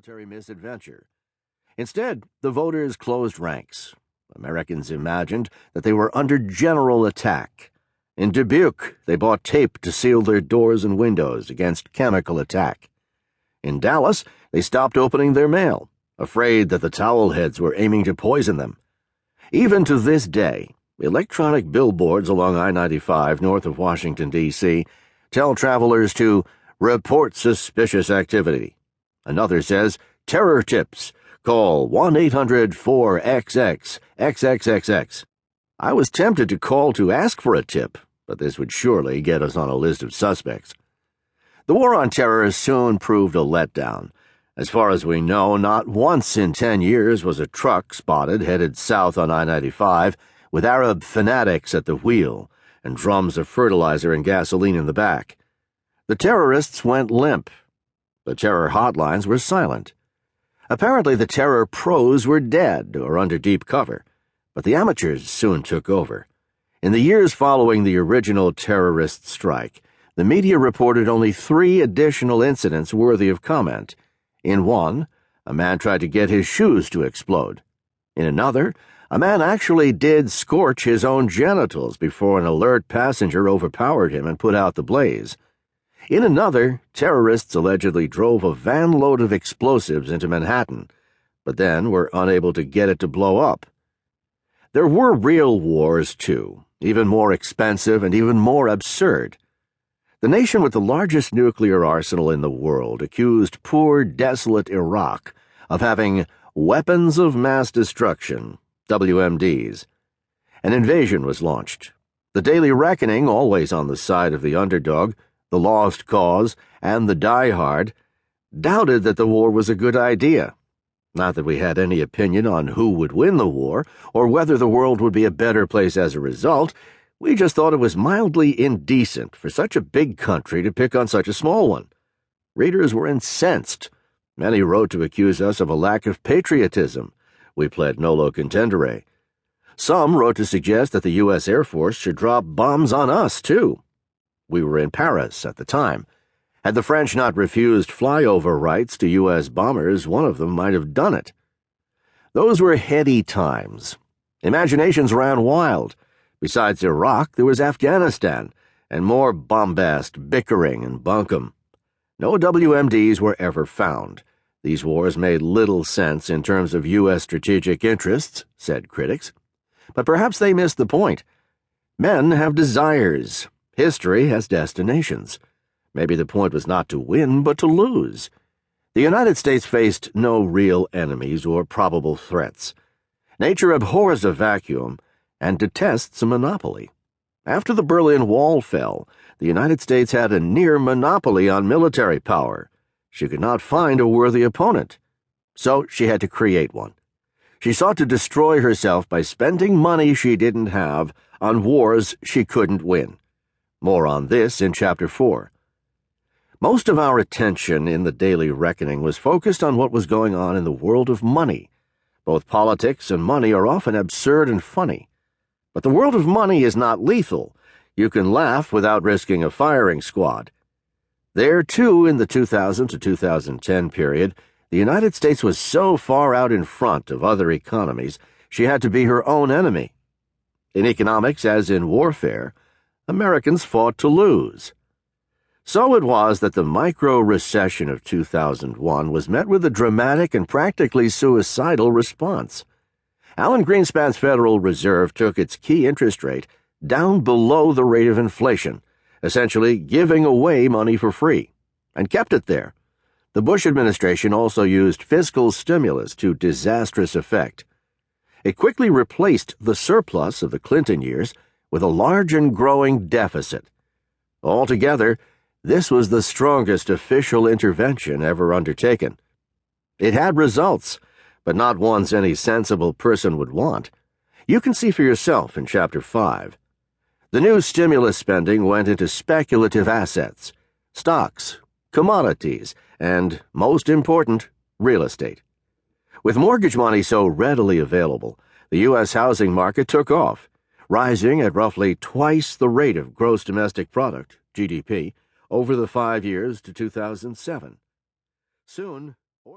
military misadventure. Instead, the voters closed ranks. Americans imagined that they were under general attack. In Dubuque, they bought tape to seal their doors and windows against chemical attack. In Dallas, they stopped opening their mail, afraid that the towelheads were aiming to poison them. Even to this day, electronic billboards along I-95 north of Washington, D.C. tell travelers to report suspicious activity. Another says, terror tips. Call 1-800-4XX-XXXX. I was tempted to call to ask for a tip, but this would surely get us on a list of suspects. The war on terror soon proved a letdown. As far as we know, not once in 10 years was a truck spotted headed south on I-95 with Arab fanatics at the wheel and drums of fertilizer and gasoline in the back. The terrorists went limp. The terror hotlines were silent. Apparently the terror pros were dead or under deep cover, but the amateurs soon took over. In the years following the original terrorist strike, the media reported only 3 additional incidents worthy of comment. In one, a man tried to get his shoes to explode. In another, a man actually did scorch his own genitals before an alert passenger overpowered him and put out the blaze. In another, terrorists allegedly drove a van load of explosives into Manhattan, but then were unable to get it to blow up. There were real wars, too, even more expensive and even more absurd. The nation with the largest nuclear arsenal in the world accused poor, desolate Iraq of having weapons of mass destruction, WMDs. An invasion was launched. The Daily Reckoning, always on the side of the underdog, the lost cause, and the diehard, doubted that the war was a good idea. Not that we had any opinion on who would win the war, or whether the world would be a better place as a result. We just thought it was mildly indecent for such a big country to pick on such a small one. Readers were incensed. Many wrote to accuse us of a lack of patriotism. We pled nolo contendere. Some wrote to suggest that the U.S. Air Force should drop bombs on us, too. We were in Paris at the time. Had the French not refused flyover rights to U.S. bombers, one of them might have done it. Those were heady times. Imaginations ran wild. Besides Iraq, there was Afghanistan, and more bombast, bickering, and bunkum. No WMDs were ever found. These wars made little sense in terms of U.S. strategic interests, said critics. But perhaps they missed the point. Men have desires. History has destinations. Maybe the point was not to win, but to lose. The United States faced no real enemies or probable threats. Nature abhors a vacuum and detests a monopoly. After the Berlin Wall fell, the United States had a near monopoly on military power. She could not find a worthy opponent, so she had to create one. She sought to destroy herself by spending money she didn't have on wars she couldn't win. More on this in Chapter 4. Most of our attention in the Daily Reckoning was focused on what was going on in the world of money. Both politics and money are often absurd and funny. But the world of money is not lethal. You can laugh without risking a firing squad. There, too, in the 2000 to 2010 period, the United States was so far out in front of other economies, she had to be her own enemy. In economics, as in warfare, Americans fought to lose. So it was that the micro-recession of 2001 was met with a dramatic and practically suicidal response. Alan Greenspan's Federal Reserve took its key interest rate down below the rate of inflation, essentially giving away money for free, and kept it there. The Bush administration also used fiscal stimulus to disastrous effect. It quickly replaced the surplus of the Clinton years with a large and growing deficit. Altogether, this was the strongest official intervention ever undertaken. It had results, but not ones any sensible person would want. You can see for yourself in Chapter 5. The new stimulus spending went into speculative assets, stocks, commodities, and, most important, real estate. With mortgage money so readily available, the U.S. housing market took off, rising at roughly twice the rate of gross domestic product, GDP, over the 5 years to 2007. Soon,